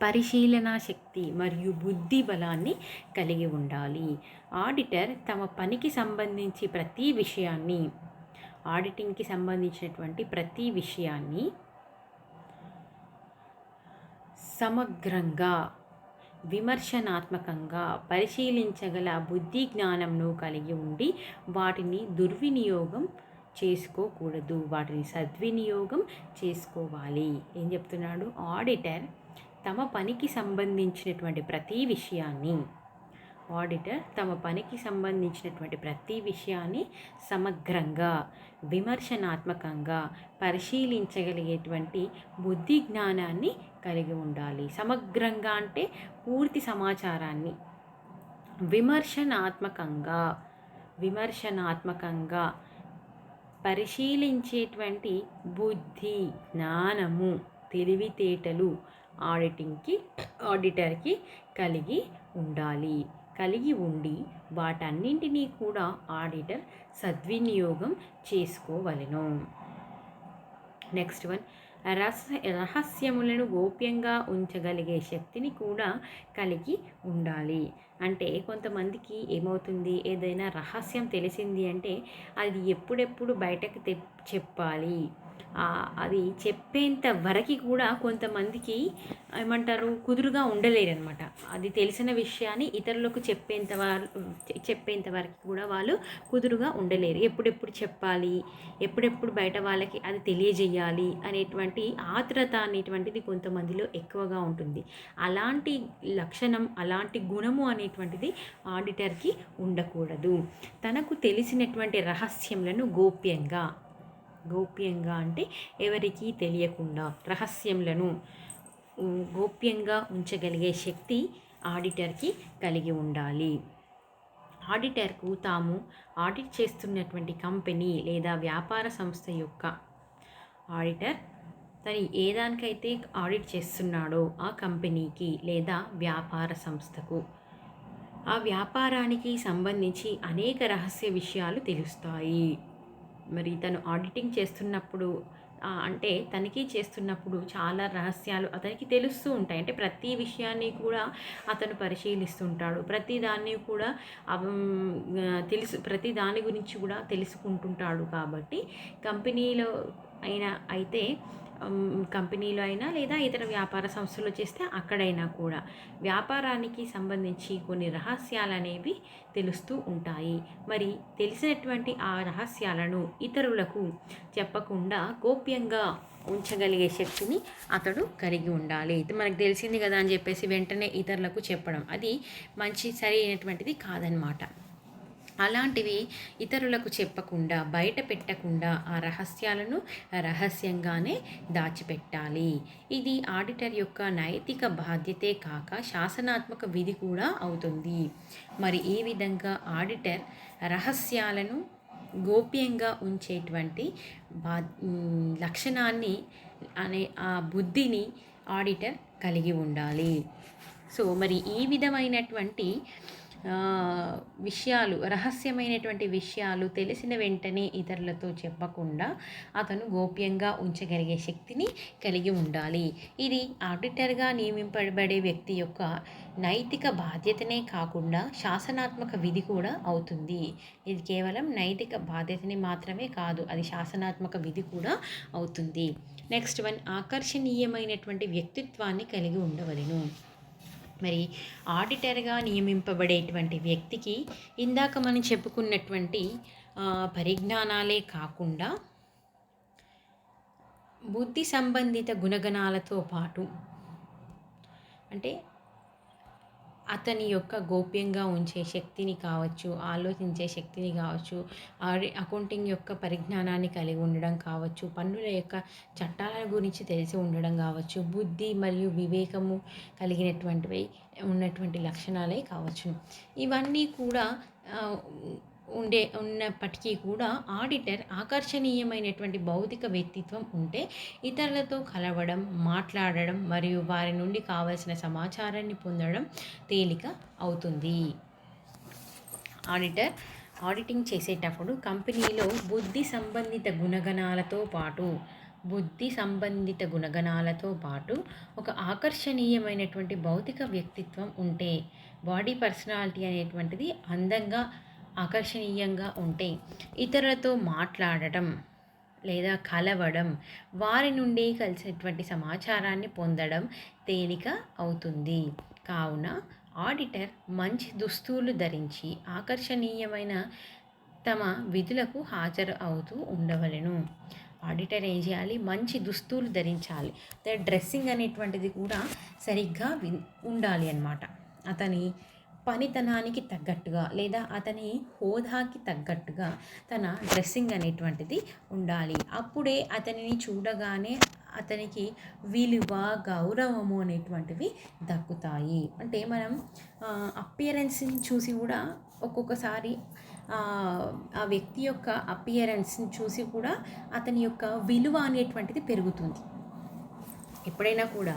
పరిశీలన శక్తి మరియు బుద్ధి బలాన్ని కలిగి ఉండాలి. ఆడిటర్ తమ పనికి సంబంధించి ఆడిటింగ్కి సంబంధించినటువంటి ప్రతి విషయాన్ని సమగ్రంగా విమర్శనాత్మకంగా పరిశీలించగల బుద్ధి జ్ఞానంను కలిగి ఉండి వాటిని దుర్వినియోగం చేసుకోకూడదు, వాటిని సద్వినియోగం చేసుకోవాలి. ఏం చెప్తున్నాడు? ఆడిటర్ తమ పనికి సంబంధించినటువంటి ప్రతి విషయాన్ని సమగ్రంగా విమర్శనాత్మకంగా పరిశీలించగలిగేటువంటి బుద్ధి జ్ఞానాన్ని కలిగి ఉండాలి. సమగ్రంగా అంటే పూర్తి సమాచారాన్ని, విమర్శనాత్మకంగా పరిశీలించేటువంటి బుద్ధి, జ్ఞానము, తెలివితేటలు ఆడిటర్కి కలిగి ఉండాలి. కలిగి ఉండి వాటన్నింటినీ కూడా ఆడిటర్ సద్వినియోగం చేసుకోవలెను. నెక్స్ట్ వన్, రహస్యములను గోప్యంగా ఉంచగలిగే శక్తిని కూడా కలిగి ఉండాలి. అంటే కొంతమందికి ఏమవుతుంది, ఏదైనా రహస్యం తెలిసింది అంటే అది ఎప్పుడెప్పుడు బయటకు చెప్పాలి, అది చెప్పేంత వరకు కూడా కొంతమందికి ఏమంటారు, కుదురుగా ఉండలేరనమాట. అది తెలిసిన విషయాన్ని ఇతరులకు చెప్పేంత వరకు కూడా వాళ్ళు కుదురుగా ఉండలేరు. ఎప్పుడెప్పుడు చెప్పాలి, ఎప్పుడెప్పుడు బయట వాళ్ళకి అది తెలియజేయాలి అనేటువంటి ఆత్రత అనేటువంటిది కొంతమందిలో ఎక్కువగా ఉంటుంది. అలాంటి లక్షణం, అలాంటి గుణము అనేటువంటిది ఆడిటర్కి ఉండకూడదు. తనకు తెలిసినటువంటి రహస్యములను గోప్యంగా అంటే ఎవరికీ తెలియకుండా రహస్యములను గోప్యంగా ఉంచగలిగే శక్తి ఆడిటర్కి కలిగి ఉండాలి. ఆడిటర్కు తాము ఆడిట్ చేస్తున్నటువంటి కంపెనీ లేదా వ్యాపార సంస్థ యొక్క ఆడిటర్ తను ఏ దానికైతే ఆడిట్ చేస్తున్నాడో ఆ కంపెనీకి లేదా వ్యాపార సంస్థకు, ఆ వ్యాపారానికి సంబంధించి అనేక రహస్య విషయాలు తెలుస్తాయి. మరి తను ఆడిటింగ్ చేస్తున్నప్పుడు అంటే తనిఖీ చేస్తున్నప్పుడు చాలా రహస్యాలు అతనికి తెలుస్తూ ఉంటాయి. అంటే ప్రతి విషయాన్ని కూడా అతను పరిశీలిస్తుంటాడు, ప్రతి దాని గురించి కూడా తెలుసుకుంటుంటాడు. కాబట్టి కంపెనీలో అయినా లేదా ఇతర వ్యాపార సంస్థలు చేస్తే అక్కడైనా కూడా వ్యాపారానికి సంబంధించి కొన్ని రహస్యాలు అనేవి తెలుస్తూ ఉంటాయి. మరి తెలిసినటువంటి ఆ రహస్యాలను ఇతరులకు చెప్పకుండా గోప్యంగా ఉంచగలిగే శక్తిని అతడు కలిగి ఉండాలి. మనకు తెలిసింది కదా అని చెప్పేసి వెంటనే ఇతరులకు చెప్పడం అది సరి అయినటువంటిది కాదనమాట. అలాంటివి ఇతరులకు చెప్పకుండా, బయట పెట్టకుండా ఆ రహస్యాలను రహస్యంగానే దాచిపెట్టాలి. ఇది ఆడిటర్ యొక్క నైతిక బాధ్యతే కాక శాసనాత్మక విధి కూడా అవుతుంది. మరి ఈ విధంగా ఆడిటర్ రహస్యాలను గోప్యంగా ఉంచేటువంటి లక్షణాన్ని ఆ బుద్ధిని ఆడిటర్ కలిగి ఉండాలి. సో మరి ఈ విధమైనటువంటి రహస్యమైనటువంటి విషయాలు తెలిసిన వెంటనే ఇతరులతో చెప్పకుండా అతను గోప్యంగా ఉంచగలిగే శక్తిని కలిగి ఉండాలి. ఇది ఆడిటర్గా నియమింపబడే వ్యక్తి యొక్క నైతిక బాధ్యతనే కాకుండా శాసనాత్మక విధి కూడా అవుతుంది. ఇది కేవలం నైతిక బాధ్యతని మాత్రమే కాదు, అది శాసనాత్మక విధి కూడా అవుతుంది. నెక్స్ట్ వన్, ఆకర్షణీయమైనటువంటి వ్యక్తిత్వాన్ని కలిగి ఉండవలెను. మరి ఆడిటర్గా నియమింపబడేటువంటి వ్యక్తికి ఇందాక మనం చెప్పుకున్నటువంటి పరిజ్ఞానాలే కాకుండా బుద్ధి సంబంధిత గుణగణాలతో పాటు, అంటే అతని యొక్క గోప్యంగా ఉంచే శక్తిని కావచ్చు, ఆలోచించే శక్తిని కావచ్చు, అకౌంటింగ్ యొక్క పరిజ్ఞానాన్ని కలిగి ఉండడం కావచ్చు, పన్నుల యొక్క చట్టాల గురించి తెలిసి ఉండడం కావచ్చు, బుద్ధి మరియు వివేకము ఉన్నటువంటి లక్షణాలే కావచ్చు. ఇవన్నీ కూడా ఉన్నప్పటికీ కూడా ఆడిటర్ ఆకర్షణీయమైనటువంటి భౌతిక వ్యక్తిత్వం ఉంటే ఇతరులతో కలవడం, మాట్లాడడం మరియు వారి నుండి కావలసిన సమాచారాన్ని పొందడం తేలిక అవుతుంది. ఆడిటింగ్ చేసేటప్పుడు కంపెనీలో బుద్ధి సంబంధిత గుణగణాలతో పాటు ఒక ఆకర్షణీయమైనటువంటి భౌతిక వ్యక్తిత్వం ఉంటే, బాడీ పర్సనాలిటీ అనేటువంటిది అందంగా ఆకర్షణీయంగా ఉంటే ఇతరులతో మాట్లాడటం లేదా కలవడం, వారి నుండి కలిసినటువంటి సమాచారాన్ని పొందడం తేలిక అవుతుంది. కావున ఆడిటర్ మంచి దుస్తులు ధరించి ఆకర్షణీయమైన తమ విధులకు హాజరు అవుతూ ఉండవలెను. ఆడిటర్ ఏం చేయాలి? మంచి దుస్తులు ధరించాలి. డ్రెస్సింగ్ అనేటువంటిది కూడా సరిగ్గా ఉండాలి అన్నమాట. అతని పనితనానికి తగ్గట్టుగా లేదా అతని హోదాకి తగ్గట్టుగా తన డ్రెస్సింగ్ అనేటువంటిది ఉండాలి. అప్పుడే అతనిని చూడగానే అతనికి విలువ, గౌరవము అనేటువంటివి దక్కుతాయి. అంటే మనం అపియరెన్స్ని చూసి కూడా ఒక్కొక్కసారి ఆ వ్యక్తి యొక్క అపియరెన్స్ని చూసి కూడా అతని యొక్క విలువ అనేటువంటిది పెరుగుతుంది. ఎప్పుడైనా కూడా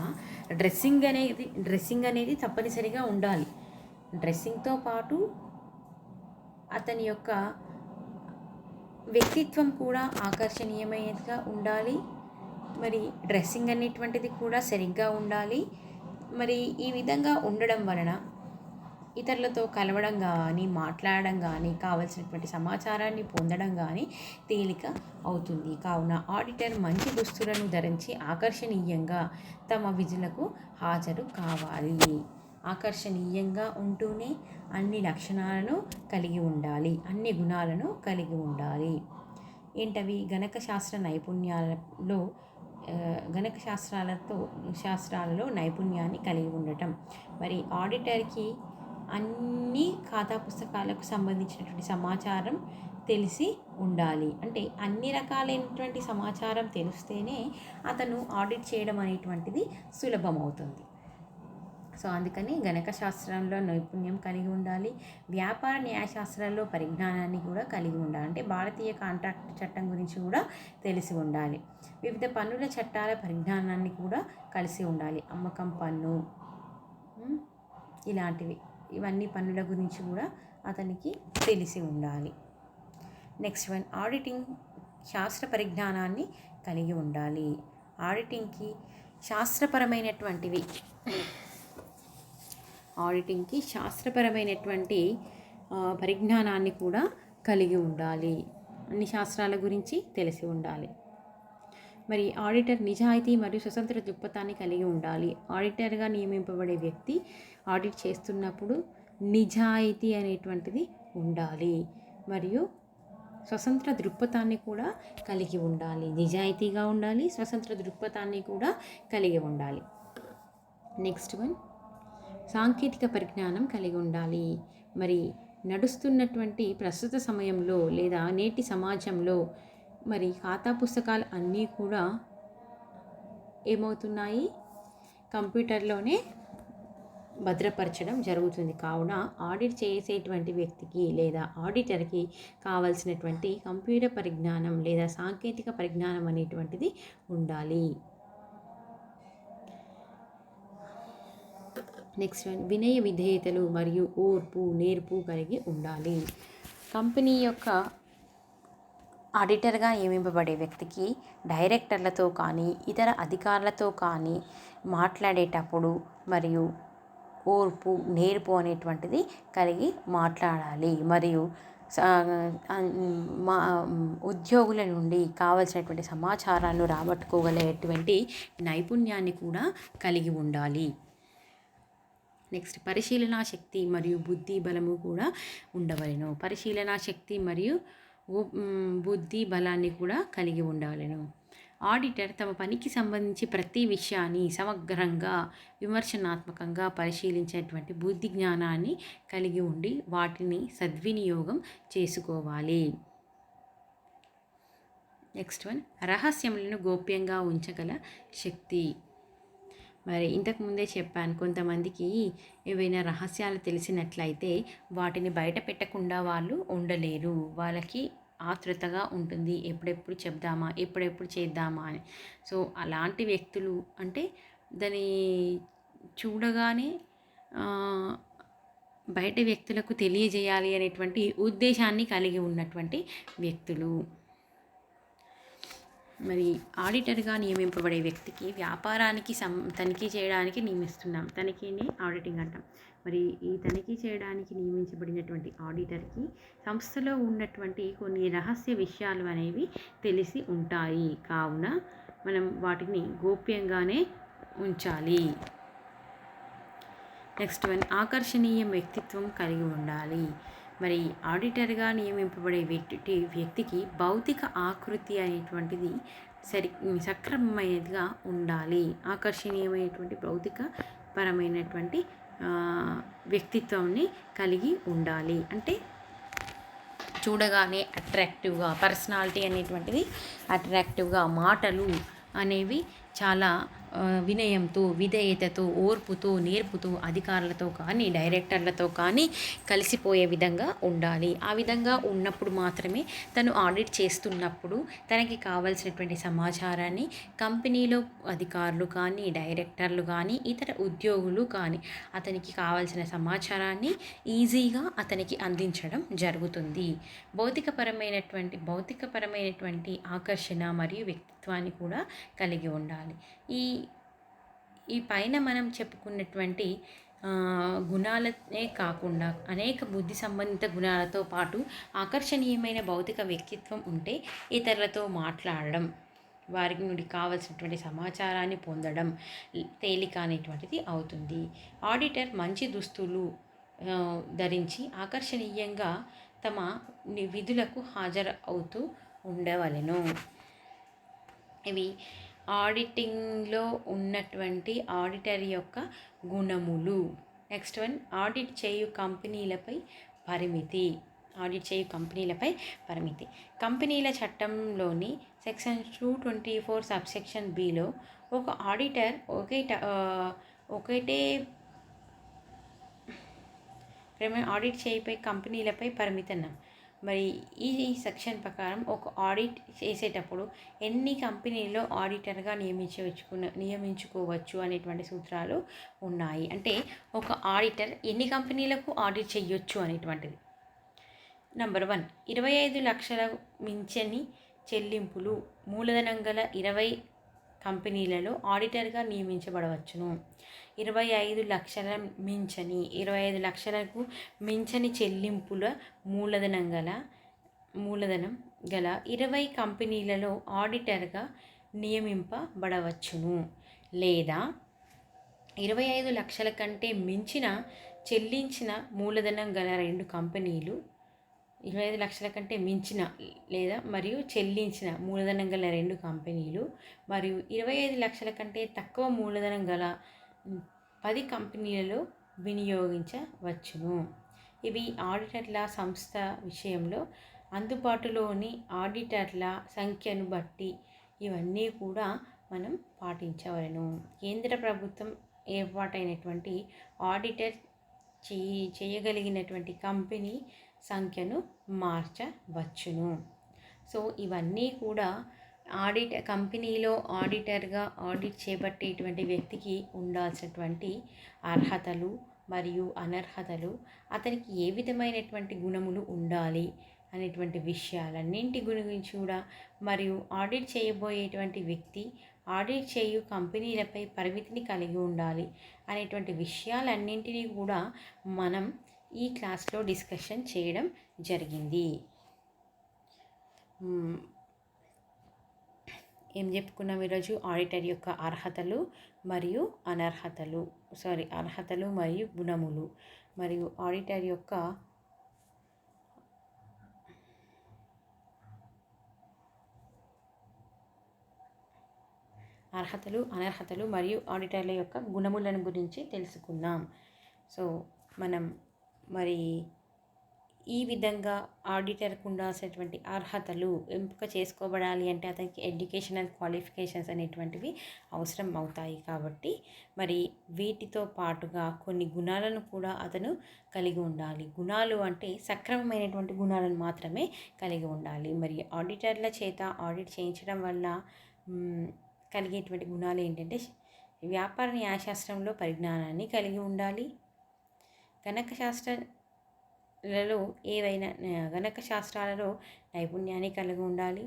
డ్రెస్సింగ్ అనేది తప్పనిసరిగా ఉండాలి. డ్రెస్సింగ్తో పాటు అతని యొక్క వ్యక్తిత్వం కూడా ఆకర్షణీయమైనదిగా ఉండాలి. మరి డ్రెస్సింగ్ అనేటువంటిది కూడా సరిగ్గా ఉండాలి. మరి ఈ విధంగా ఉండడం వలన ఇతరులతో కలవడం కానీ, మాట్లాడడం కానీ, కావలసినటువంటి సమాచారాన్ని పొందడం కానీ తేలిక అవుతుంది. కావున ఆడిటర్ మంచి దుస్తులను ధరించి ఆకర్షణీయంగా తమ విధులకు హాజరు కావాలి. ఆకర్షణీయంగా ఉంటూనే అన్ని లక్షణాలను కలిగి ఉండాలి, అన్ని గుణాలను కలిగి ఉండాలి. ఏంటవి? గణక శాస్త్ర నైపుణ్యాలలో గణక శాస్త్రాలలో నైపుణ్యాన్ని కలిగి ఉండటం. మరి ఆడిటర్కి అన్ని ఖాతా పుస్తకాలకు సంబంధించినటువంటి సమాచారం తెలిసి ఉండాలి. అంటే అన్ని రకాలైనటువంటి సమాచారం తెలిస్తేనే అతను ఆడిట్ చేయడం అనేటువంటిది సులభమవుతుంది. సో అందుకని గణక శాస్త్రంలో నైపుణ్యం కలిగి ఉండాలి. వ్యాపార న్యాయశాస్త్రాల్లో పరిజ్ఞానాన్ని కూడా కలిగి ఉండాలి. అంటే భారతీయ కాంట్రాక్ట్ చట్టం గురించి కూడా తెలిసి ఉండాలి. వివిధ పన్నుల చట్టాల పరిజ్ఞానాన్ని కూడా కలిసి ఉండాలి. అమ్మకం పన్ను ఇలాంటివి, ఇవన్నీ పన్నుల గురించి కూడా అతనికి తెలిసి ఉండాలి. నెక్స్ట్ వన్, ఆడిటింగ్ శాస్త్ర పరిజ్ఞానాన్ని కలిగి ఉండాలి. ఆడిటింగ్కి శాస్త్రపరమైనటువంటి పరిజ్ఞానాన్ని కూడా కలిగి ఉండాలి. అన్ని శాస్త్రాల గురించి తెలిసి ఉండాలి. మరి ఆడిటర్ నిజాయితీ మరియు స్వతంత్ర దృక్పథాన్ని కలిగి ఉండాలి. ఆడిటర్గా నియమింపబడే వ్యక్తి ఆడిట్ చేస్తున్నప్పుడు నిజాయితీ అనేటువంటిది ఉండాలి మరియు స్వతంత్ర దృక్పథాన్ని కూడా కలిగి ఉండాలి. నిజాయితీగా ఉండాలి, స్వతంత్ర దృక్పథాన్ని కూడా కలిగి ఉండాలి. నెక్స్ట్ వన్, సాంకేతిక పరిజ్ఞానం కలిగి ఉండాలి. మరి నడుస్తున్నటువంటి ప్రస్తుత సమయంలో లేదా నేటి సమాజంలో మరి ఖాతా పుస్తకాలు అన్నీ కూడా ఏమవుతున్నాయి? కంప్యూటర్లోనే భద్రపరచడం జరుగుతుంది. కావున ఆడిట్ చేసేటువంటి వ్యక్తికి లేదా ఆడిటర్కి కావాల్సినటువంటి కంప్యూటర్ పరిజ్ఞానం లేదా సాంకేతిక పరిజ్ఞానం అనేటువంటిది ఉండాలి. నెక్స్ట్ వన్, వినయ విధేయతలు మరియు ఓర్పు, నేర్పు కలిగి ఉండాలి. కంపెనీ యొక్క ఆడిటర్గా నియమింపబడే వ్యక్తికి డైరెక్టర్లతో కానీ ఇతర అధికారులతో కానీ మాట్లాడేటప్పుడు మరియు ఓర్పు, నేర్పు అనేటువంటిది కలిగి మాట్లాడాలి. మరియు ఉద్యోగుల నుండి కావలసినటువంటి సమాచారాన్ని రాబట్టుకోగలిగేటువంటి నైపుణ్యాన్ని కూడా కలిగి ఉండాలి. నెక్స్ట్, పరిశీలనా శక్తి మరియు బుద్ధి బలము కూడా ఉండవలెను. పరిశీలనా శక్తి మరియు బుద్ధి బలాన్ని కూడా కలిగి ఉండవలెను. ఆడిటర్ తమ పనికి సంబంధించి ప్రతి విషయాన్ని సమగ్రంగా, విమర్శనాత్మకంగా పరిశీలించేటువంటి బుద్ధి జ్ఞానాన్ని కలిగి ఉండి వాటిని సద్వినియోగం చేసుకోవాలి. నెక్స్ట్ వన్, రహస్యములను గోప్యంగా ఉంచగల శక్తి. మరి ఇంతకుముందే చెప్పాను, కొంతమందికి ఏవైనా రహస్యాలు తెలిసినట్లయితే వాటిని బయట పెట్టకుండా వాళ్ళు ఉండలేరు. వాళ్ళకి ఆతృతగా ఉంటుంది, ఎప్పుడెప్పుడు చెప్దామా, ఎప్పుడెప్పుడు చేద్దామా అని. సో అలాంటి వ్యక్తులు అంటే దాన్ని చూడగానే బయట వ్యక్తులకు తెలియజేయాలి అనేటువంటి ఉద్దేశాన్ని కలిగి ఉన్నటువంటి వ్యక్తులు. మరి ఆడిటర్గా నియమింపబడే వ్యక్తికి వ్యాపారానికి తనిఖీ చేయడానికి నియమిస్తున్నాం. తనిఖీని ఆడిటింగ్ అంటాం. మరి ఈ తనిఖీ చేయడానికి నియమించబడినటువంటి ఆడిటర్కి సంస్థలో ఉన్నటువంటి కొన్ని రహస్య విషయాలు అనేవి తెలిసి ఉంటాయి. కావున మనం వాటిని గోప్యంగానే ఉంచాలి. నెక్స్ట్ వన్, ఆకర్షణీయ వ్యక్తిత్వం కలిగి ఉండాలి. మరి ఆడిటర్గా నియమింపబడే వ్యక్తికి భౌతిక ఆకృతి అనేటువంటిది సక్రమమైనదిగా ఉండాలి. ఆకర్షణీయమైనటువంటి భౌతిక పరమైనటువంటి వ్యక్తిత్వాన్ని కలిగి ఉండాలి. అంటే చూడగానే అట్రాక్టివ్గా, పర్సనాలిటీ అనేటువంటిది అట్రాక్టివ్గా, మాటలు అనేవి చాలా వినయంతో, విధేయతతో, ఓర్పుతో, నేర్పుతో, అధికారులతో కానీ డైరెక్టర్లతో కానీ కలిసిపోయే విధంగా ఉండాలి. ఆ విధంగా ఉన్నప్పుడు మాత్రమే తను ఆడిట్ చేస్తున్నప్పుడు తనకి కావాల్సినటువంటి సమాచారాన్ని కంపెనీలో అధికారులు కానీ డైరెక్టర్లు కానీ ఇతర ఉద్యోగులు కానీ అతనికి కావాల్సిన సమాచారాన్ని ఈజీగా అతనికి అందించడం జరుగుతుంది. భౌతికపరమైనటువంటి ఆకర్షణ మరియు వ్యక్తిత్వాన్ని కూడా కలిగి ఉండాలి. ఈ పైన మనం చెప్పుకున్నటువంటి గుణాలనే కాకుండా అనేక బుద్ధి సంబంధిత గుణాలతో పాటు ఆకర్షణీయమైన భౌతిక వ్యక్తిత్వం ఉంటే ఇతరులతో మాట్లాడడం, వారి నుండి కావాల్సినటువంటి సమాచారాన్ని పొందడం తేలిక అనేటువంటిది అవుతుంది. ఆడిటర్ మంచి దుస్తులు ధరించి ఆకర్షణీయంగా తమ విధులకు హాజరు అవుతూ ఉండవలెను. ఇవి ఆడిటింగ్లో ఉన్నటువంటి ఆడిటర్ యొక్క గుణములు. నెక్స్ట్ వన్, ఆడిట్ చేయు కంపెనీలపై పరిమితి. కంపెనీల చట్టంలోని సెక్షన్ 224 సబ్సెక్షన్ బిలో ఒక ఆడిటర్ ఒకటే ఆడిట్ చేయపై కంపెనీలపై పరిమితి అన్నాం. మరి ఈ సెక్షన్ ప్రకారం ఒక ఆడిట్ చేసేటప్పుడు ఎన్ని కంపెనీల్లో ఆడిటర్గా నియమించుకోవచ్చు అనేటువంటి సూత్రాలు ఉన్నాయి. అంటే ఒక ఆడిటర్ ఎన్ని కంపెనీలకు ఆడిట్ చేయొచ్చు అనేటువంటిది. నంబర్ 1, 25 లక్షల మించని చెల్లింపులు మూలధనం గల 20 కంపెనీలలో ఆడిటర్గా నియమించబడవచ్చును. 25 లక్షలకు మించని చెల్లింపుల మూలధనం గల 20 కంపెనీలలో ఆడిటర్గా నియమింపబడవచ్చును. లేదా 25 లక్షల కంటే మించిన చెల్లించిన మూలధనం గల 2 కంపెనీలు, 25 లక్షల కంటే మించిన లేదా మరియు చెల్లించిన మూలధనం గల 2 కంపెనీలు మరియు 25 లక్షల కంటే తక్కువ మూలధనం గల 10 కంపెనీలలో వినియోగించవచ్చును. ఇవి ఆడిటర్ల సంస్థ విషయంలో అందుబాటులోని ఆడిటర్ల సంఖ్యను బట్టి ఇవన్నీ కూడా మనం పాటించవలెను. కేంద్ర ప్రభుత్వం ఏర్పాటైనటువంటి ఆడిటర్ చేయగలిగినటువంటి కంపెనీ సంఖ్యను మార్చవచ్చును. సో ఇవన్నీ కూడా కంపెనీలో ఆడిటర్గా ఆడిట్ చేపట్టేటువంటి వ్యక్తికి ఉండాల్సినటువంటి అర్హతలు మరియు అనర్హతలు, అతనికి ఏ విధమైనటువంటి గుణములు ఉండాలి అనేటువంటి విషయాలన్నింటి గురించి కూడా, మరియు ఆడిట్ చేయబోయేటువంటి వ్యక్తి ఆడిట్ చేయు కంపెనీలపై పరిమితిని కలిగి ఉండాలి అనేటువంటి విషయాలన్నింటినీ కూడా మనం ఈ క్లాస్లో డిస్కషన్ చేయడం జరిగింది. ఏం చెప్పుకున్నాం ఈరోజు? ఆడిటర్ యొక్క అర్హతలు మరియు అర్హతలు మరియు గుణములు, మరియు ఆడిటర్ యొక్క అర్హతలు, అనర్హతలు మరియు ఆడిటర్ల యొక్క గుణములను గురించి తెలుసుకున్నాం. సో మనం మరి ఈ విధంగా ఆడిటర్కు ఉండాల్సినటువంటి అర్హతలు ఎంపిక చేసుకోబడాలి అంటే అతనికి ఎడ్యుకేషనల్ క్వాలిఫికేషన్స్ అనేటువంటివి అవసరం అవుతాయి. కాబట్టి మరి వీటితో పాటుగా కొన్ని గుణాలను కూడా అతను కలిగి ఉండాలి. గుణాలు అంటే సక్రమమైనటువంటి గుణాలను మాత్రమే కలిగి ఉండాలి. మరి ఆడిటర్ల చేత ఆడిట్ చేయించడం వల్ల కలిగేటువంటి గుణాలు ఏంటంటే, వ్యాపార న్యాయశాస్త్రంలో పరిజ్ఞానాన్ని కలిగి ఉండాలి. గణక శాస్త్రాలలో నైపుణ్యాన్ని కలిగి ఉండాలి.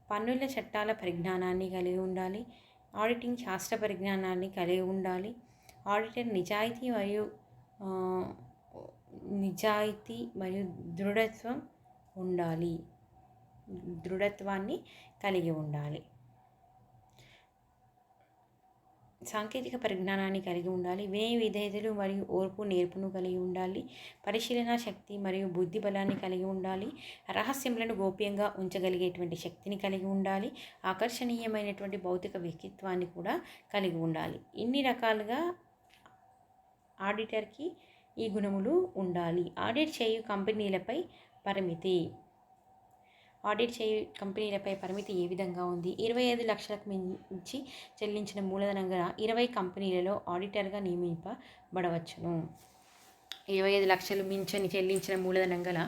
పన్నుల చట్టాల పరిజ్ఞానాన్ని కలిగి ఉండాలి. ఆడిటింగ్ శాస్త్ర పరిజ్ఞానాన్ని కలిగి ఉండాలి. ఆడిటర్ నిజాయితీ మరియు దృఢత్వాన్ని కలిగి ఉండాలి. సాంకేతిక పరిజ్ఞానాన్ని కలిగి ఉండాలి. వినయ విధేయతలు మరియు ఓర్పు నేర్పును కలిగి ఉండాలి. పరిశీలన శక్తి మరియు బుద్ధి బలాన్ని కలిగి ఉండాలి. రహస్యములను గోప్యంగా ఉంచగలిగేటువంటి శక్తిని కలిగి ఉండాలి. ఆకర్షణీయమైనటువంటి భౌతిక వ్యక్తిత్వాన్ని కూడా కలిగి ఉండాలి. ఇన్ని రకాలుగా ఆడిటర్కి ఈ గుణములు ఉండాలి. ఆడిట్ చేయు కంపెనీలపై పరిమితి. ఆడిట్ చేయు కంపెనీలపై పరిమితి ఏ విధంగా ఉంది? 25 లక్షలకు మించి చెల్లించిన మూలధనం గల 20 కంపెనీలలో ఆడిటర్గా నియమింపబడవచ్చును. 25 లక్షలు మించని చెల్లించిన మూలధనం గల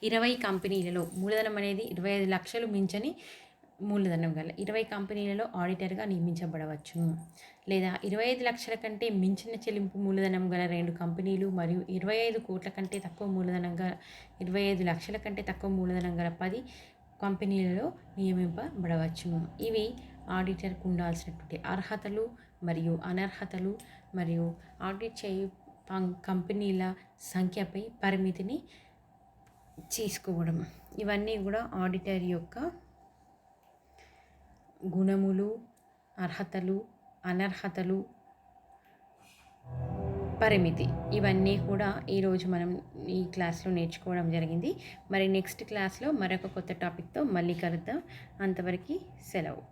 20 కంపెనీలలో, మూలధనం అనేది 25 లక్షలు మించని మూలధనం గల 20 కంపెనీలలో ఆడిటర్గా నియమించబడవచ్చును. లేదా 25 లక్షల కంటే మించిన చెల్లింపు మూలధనం గల 2 కంపెనీలు మరియు 25 కోట్ల కంటే తక్కువ మూలధనం గల 25 లక్షల కంటే తక్కువ మూలధనం గల 10 కంపెనీలలో నియమింపబడవచ్చును. ఇవి ఆడిటర్కు ఉండాల్సినటువంటి అర్హతలు మరియు అనర్హతలు మరియు ఆడిట్ చేయు కంపెనీల సంఖ్యపై పరిమితిని చేసుకోవడం. ఇవన్నీ కూడా ఆడిటర్ యొక్క గుణములు, అర్హతలు, అనర్హతలు, పరిమితి, ఇవన్నీ కూడా ఈరోజు మనం ఈ క్లాస్లో నేర్చుకోవడం జరిగింది. మరి నెక్స్ట్ క్లాస్లో మరొక కొత్త టాపిక్తో మళ్ళీ కలుద్దాం. అంతవరకు సెలవు.